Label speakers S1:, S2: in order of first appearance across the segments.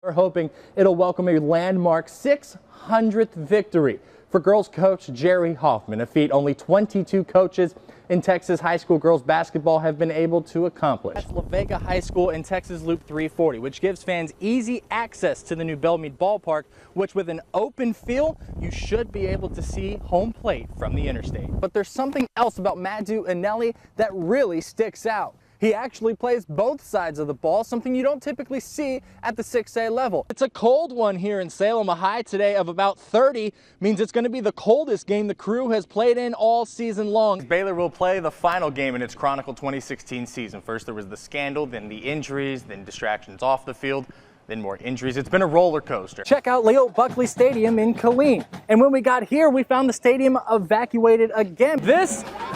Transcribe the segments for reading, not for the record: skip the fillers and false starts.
S1: We're hoping it'll welcome a landmark 600th victory for girls coach Jerry Hoffman, a feat only 22 coaches in Texas high school girls basketball have been able to accomplish. That's La Vega High School in Texas Loop 340, which gives fans easy access to the new Belmead Ballpark, which with an open field, you should be able to see home plate from the interstate. But there's something else about Madu Anelli that really sticks out. He actually plays both sides of the ball, something you don't typically see at the 6A level. It's a cold one here in Salem. A high today of about 30 means it's going to be the coldest game the crew has played in all season long. Baylor will play the final game in its Chronicle 2016 season. First there was the scandal, then the injuries, then distractions off the field, then more injuries. It's been a roller coaster. Check out Leo Buckley Stadium in Killeen. And when we got here, we found the stadium evacuated again.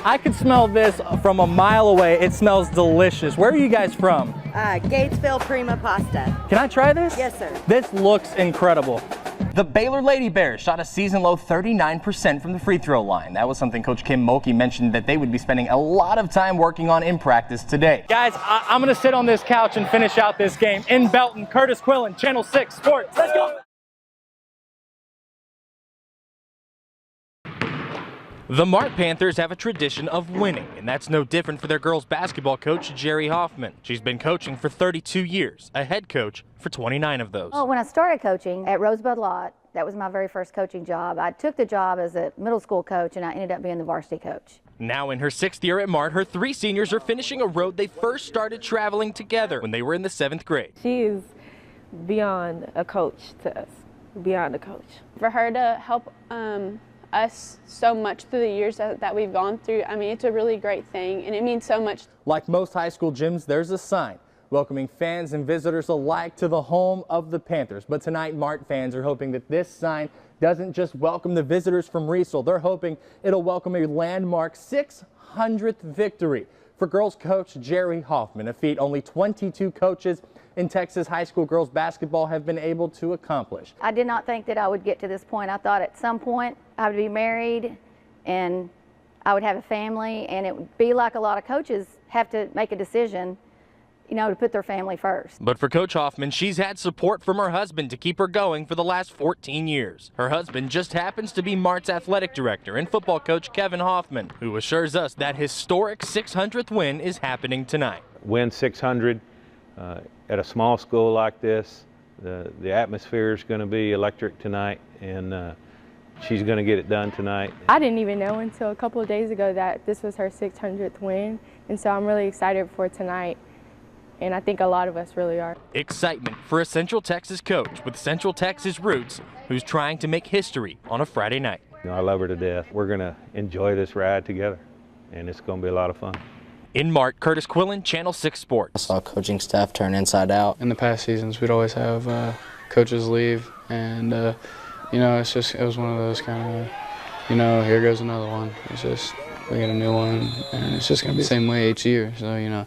S1: I could smell this from a mile away. It smells delicious. Where are you guys from?
S2: Gatesville Prima Pasta.
S1: Can I try this?
S2: Yes, sir.
S1: This looks incredible. The Baylor Lady Bears shot a season-low 39% from the free throw line. That was something Coach Kim Mulkey mentioned that they would be spending a lot of time working on in practice today. Guys, I'm going to sit on this couch and finish out this game. In Belton, Kurtis Quillin, Channel 6 Sports. Let's go! The Mart Panthers have a tradition of winning, and that's no different for their girls basketball coach, Jerry Hoffman. She's been coaching for 32 years, a head coach for 29 of those.
S3: Well, when I started coaching at Rosebud Lot, that was my very first coaching job. I took the job as a middle school coach, and I ended up being the varsity coach.
S1: Now in her 6th year at Mart, her 3 seniors are finishing a road they first started traveling together when they were in the 7th grade.
S4: She is beyond a coach to us, beyond a coach.
S5: For her to help us so much through the years that we've gone through, I mean, it's a really great thing, and it means so much.
S1: Like most high school gyms, there's a sign welcoming fans and visitors alike to the home of the Panthers. But tonight, Mart fans are hoping that this sign doesn't just welcome the visitors from Riesel. They're hoping it'll welcome a landmark 600th victory for girls coach Jerry Hoffman, a feat only 22 coaches in Texas high school girls basketball have been able to accomplish.
S3: I did not think that I would get to this point. I thought at some point I would be married and I would have a family, and it would be like a lot of coaches have to make a decision, you know, to put their family first.
S1: But for Coach Hoffman, she's had support from her husband to keep her going for the last 14 years. Her husband just happens to be Mart's athletic director and football coach Kevin Hoffman, who assures us that historic 600th win is happening tonight.
S6: Win 600 at a small school like this, the atmosphere is going to be electric tonight, and she's going to get it done tonight.
S4: I didn't even know until a couple of days ago that this was her 600th win, and so I'm really excited for tonight, and I think a lot of us really are.
S1: Excitement for a Central Texas coach with Central Texas roots who's trying to make history on a Friday night.
S6: You know, I love her to death. We're going to enjoy this ride together, and it's going to be a lot of fun.
S1: In Mart, Kurtis Quillin, Channel 6 Sports.
S7: I saw coaching staff turn inside out.
S8: In the past seasons, we'd always have coaches leave, and you know, it was one of those kind of, you know, here goes another one. It's just, we get a new one, and it's just going to be the same way each year. So, you know,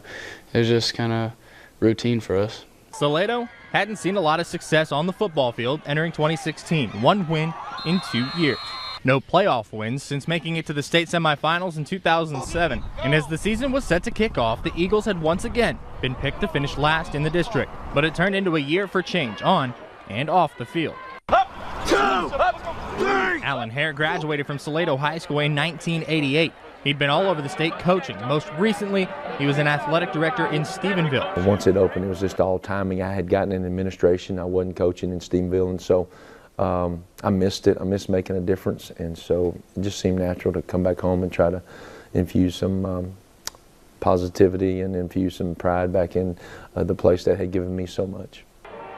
S8: it's just kind of routine for us.
S1: Salado hadn't seen a lot of success on the football field entering 2016. 1 win in 2 years. No playoff wins since making it to the state semifinals in 2007. And as the season was set to kick off, the Eagles had once again been picked to finish last in the district. But it turned into a year for change on and off the field. Up, 2, up, 3. Alan Hare graduated from Salado High School in 1988. He'd been all over the state coaching. Most recently, he was an athletic director in Stephenville.
S9: Once it opened, it was just all timing. I had gotten in administration. I wasn't coaching in Stephenville, and so I missed it. I missed making a difference, and so it just seemed natural to come back home and try to infuse some positivity and infuse some pride back in the place that had given me so much.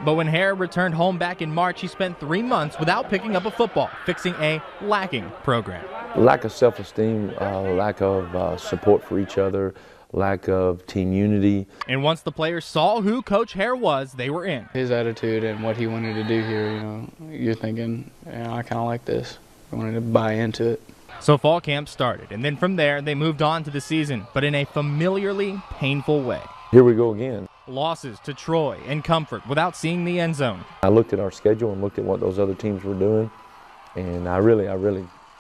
S1: But when Hare returned home back in March, he spent 3 months without picking up a football, fixing a lacking program.
S9: Lack of self-esteem, lack of support for each other, lack of team unity.
S1: And once the players saw who Coach Hare was, they were in.
S8: His attitude and what he wanted to do here, you know, you're thinking, yeah, I kind of like this. I wanted to buy into it.
S1: So fall camp started, and then from there they moved on to the season, but in a familiarly painful way.
S9: Here we go again.
S1: Losses to Troy and Comfort without seeing the end zone.
S9: I looked at our schedule and looked at what those other teams were doing, and I really,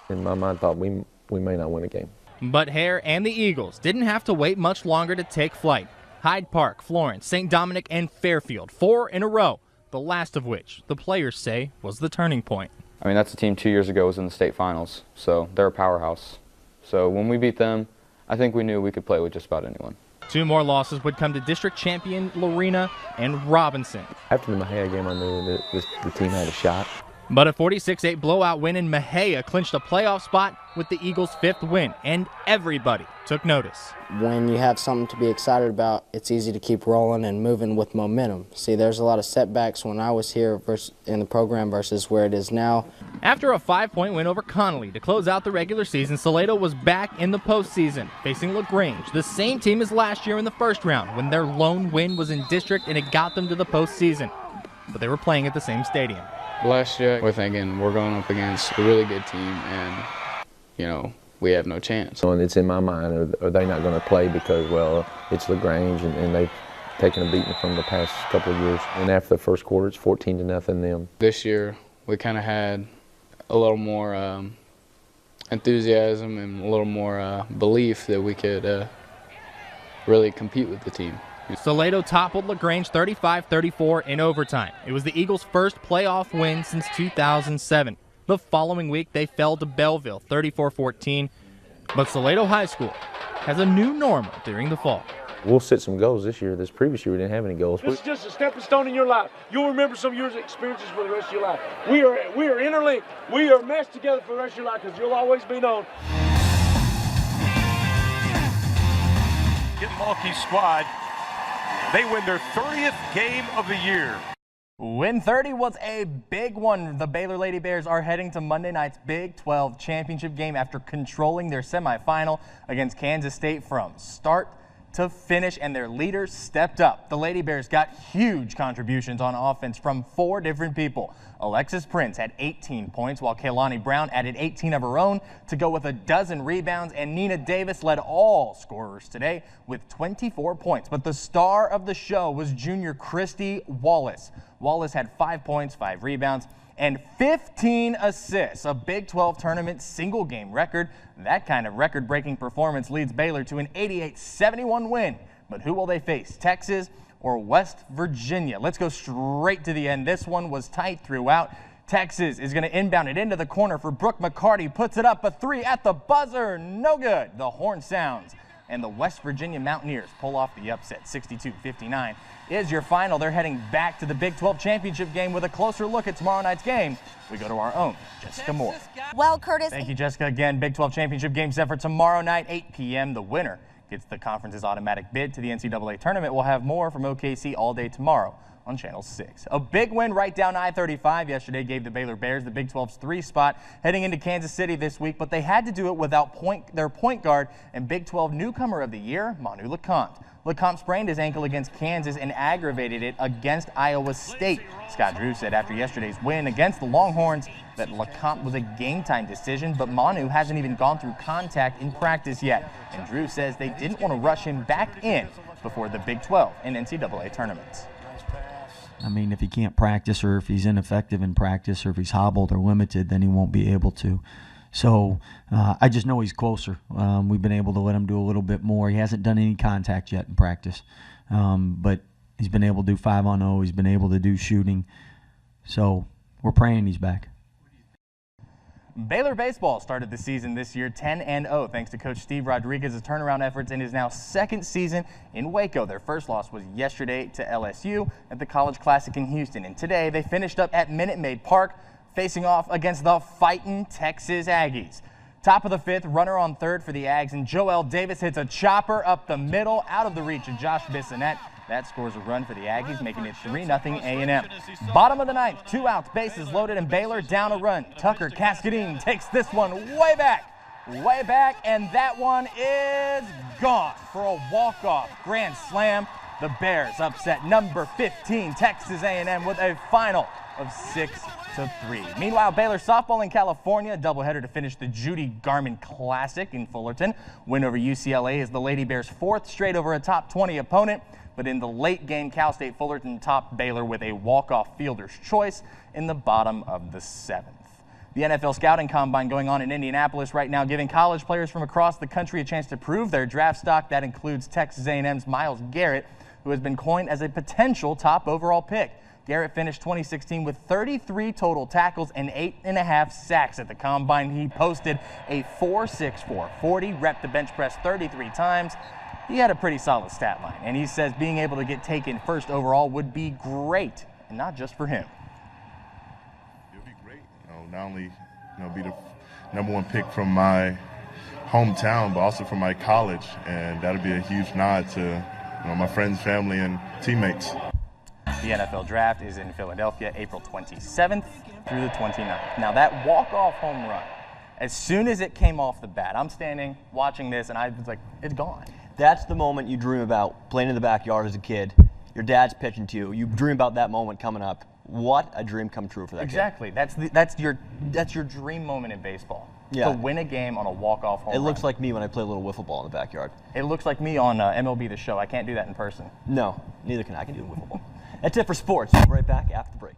S9: in my mind, thought we may not win a game.
S1: But Hare and the Eagles didn't have to wait much longer to take flight. Hyde Park, Florence, St. Dominic, and Fairfield, 4 in a row. the last of which the players say was the turning point.
S8: I mean, that's a team 2 years ago was in the state finals, so they're a powerhouse. So when we beat them, I think we knew we could play with just about anyone.
S1: 2 more losses would come to district champion Lorena and Robinson.
S9: After the Mahia game, I knew that the team had a shot.
S1: But a 46-8 blowout win in Mahia clinched a playoff spot with the Eagles' 5th win, and everybody took notice.
S7: When you have something to be excited about, it's easy to keep rolling and moving with momentum. See, there's a lot of setbacks when I was here in the program versus where it is now.
S1: After a 5-point win over Connolly to close out the regular season, Salado was back in the postseason, facing LaGrange, the same team as last year in the first round when their lone win was in district and it got them to the postseason. But they were playing at the same stadium.
S8: Last year, we're thinking we're going up against a really good team, and, you know, we have no chance.
S9: So it's in my mind, are they not going to play because, well, it's LaGrange and they've taken a beating from the past couple of years. And after the first quarter, it's 14-0 them.
S8: This year, we kind of had a little more enthusiasm and a little more belief that we could really compete with the team.
S1: Salado toppled LaGrange 35-34 in overtime. It was the Eagles' first playoff win since 2007. The following week, they fell to Belleville 34-14. But Salado High School has a new normal during the fall.
S9: We'll set some goals this year. This previous year, we didn't have any goals.
S10: This is just a stepping stone in your life. You'll remember some of your experiences for the rest of your life. We are interlinked. We are meshed together for the rest of your life because you'll always be known.
S11: Get Mulkey's squad. They win their 30th game of the year.
S1: Win 30 was a big one. The Baylor Lady Bears are heading to Monday night's Big 12 championship game after controlling their semifinal against Kansas State from start to finish, and their leaders stepped up. The Lady Bears got huge contributions on offense from 4 different people. Alexis Prince had 18 points, while Kaylani Brown added 18 of her own to go with a dozen rebounds, and Nina Davis led all scorers today with 24 points. But the star of the show was junior Christy Wallace. Wallace had 5 points, 5 rebounds, and 15 assists, a Big 12 tournament single game record. That kind of record-breaking performance leads Baylor to an 88-71 win. But who will they face, Texas or West Virginia? Let's go straight to the end. This one was tight throughout. Texas is going to inbound it into the corner for Brooke McCarty, puts it up, a 3 at the buzzer, no good. The horn sounds, and the West Virginia Mountaineers pull off the upset. 62-59 is your final. They're heading back to the Big 12 championship game with a closer look at tomorrow night's game. We go to our own Jessica Moore.
S2: Well, Kurtis.
S1: Thank you, Jessica. Again, Big 12 championship game set for tomorrow night, 8 p.m. The winner gets the conference's automatic bid to the NCAA tournament. We'll have more from OKC all day tomorrow on Channel 6. A big win right down I-35 yesterday gave the Baylor Bears the Big 12's 3 spot heading into Kansas City this week, but they had to do it without their point guard and Big 12 newcomer of the year, Manu LeCompte. LeCompte sprained his ankle against Kansas and aggravated it against Iowa State. Scott Drew said after yesterday's win against the Longhorns that LeCompte was a game-time decision, but Manu hasn't even gone through contact in practice yet. And Drew says they didn't want to rush him back in before the Big 12 and NCAA tournaments.
S12: I mean, if he can't practice or if he's ineffective in practice or if he's hobbled or limited, then he won't be able to. So I just know he's closer. We've been able to let him do a little bit more. He hasn't done any contact yet in practice, but he's been able to do 5-on-0. He's been able to do shooting. So we're praying he's back.
S1: Baylor baseball started the season this year 10-0 thanks to Coach Steve Rodriguez's turnaround efforts in his now 2nd season in Waco. Their first loss was yesterday to LSU at the College Classic in Houston, and today they finished up at Minute Maid Park facing off against the fighting Texas Aggies. Top of the 5th, runner on 3rd for the Ags, and Joel Davis hits a chopper up the middle out of the reach of Josh Bissonette. That scores a run for the Aggies, making it 3-0 A&M. Bottom of the 9th, 2 outs, bases loaded, and Baylor down a run. Tucker Cascadine takes this one way back, and that one is gone for a walk-off grand slam. The Bears upset number 15 Texas A&M with a final of 6-3. Meanwhile, Baylor softball in California, a doubleheader to finish the Judy Garmin Classic in Fullerton. Win over UCLA is the Lady Bears' 4th straight over a top 20 opponent. But in the late game, Cal State Fullerton topped Baylor with a walk-off fielder's choice in the bottom of the 7th. The NFL Scouting Combine going on in Indianapolis right now, giving college players from across the country a chance to prove their draft stock. That includes Texas A&M's Myles Garrett, who has been coined as a potential top overall pick. Garrett finished 2016 with 33 total tackles and 8.5 sacks at the combine. He posted a 4.64 40, repped the bench press 33 times. He had a pretty solid stat line, and he says being able to get taken first overall would be great, and not just for him.
S13: It would be great, not only be the #1 pick from my hometown, but also from my college, and that'd be a huge nod to my friends, family, and teammates.
S1: The NFL Draft is in Philadelphia, April 27th through the 29th. Now that walk-off home run, as soon as it came off the bat, I'm standing watching this, and I was like, it's gone.
S14: That's the moment you dream about, playing in the backyard as a kid. Your dad's pitching to you. You dream about that moment coming up. What a dream come true for that
S1: Exactly. Kid. That's your dream moment in baseball.
S14: Yeah.
S1: To win a game on a walk-off home run.
S14: It looks like me when I play a little wiffle ball in the backyard.
S1: It looks like me on MLB The Show. I can't do that in person.
S14: No, neither can I. I can do the wiffle ball. That's it for sports. We'll be right back after the break.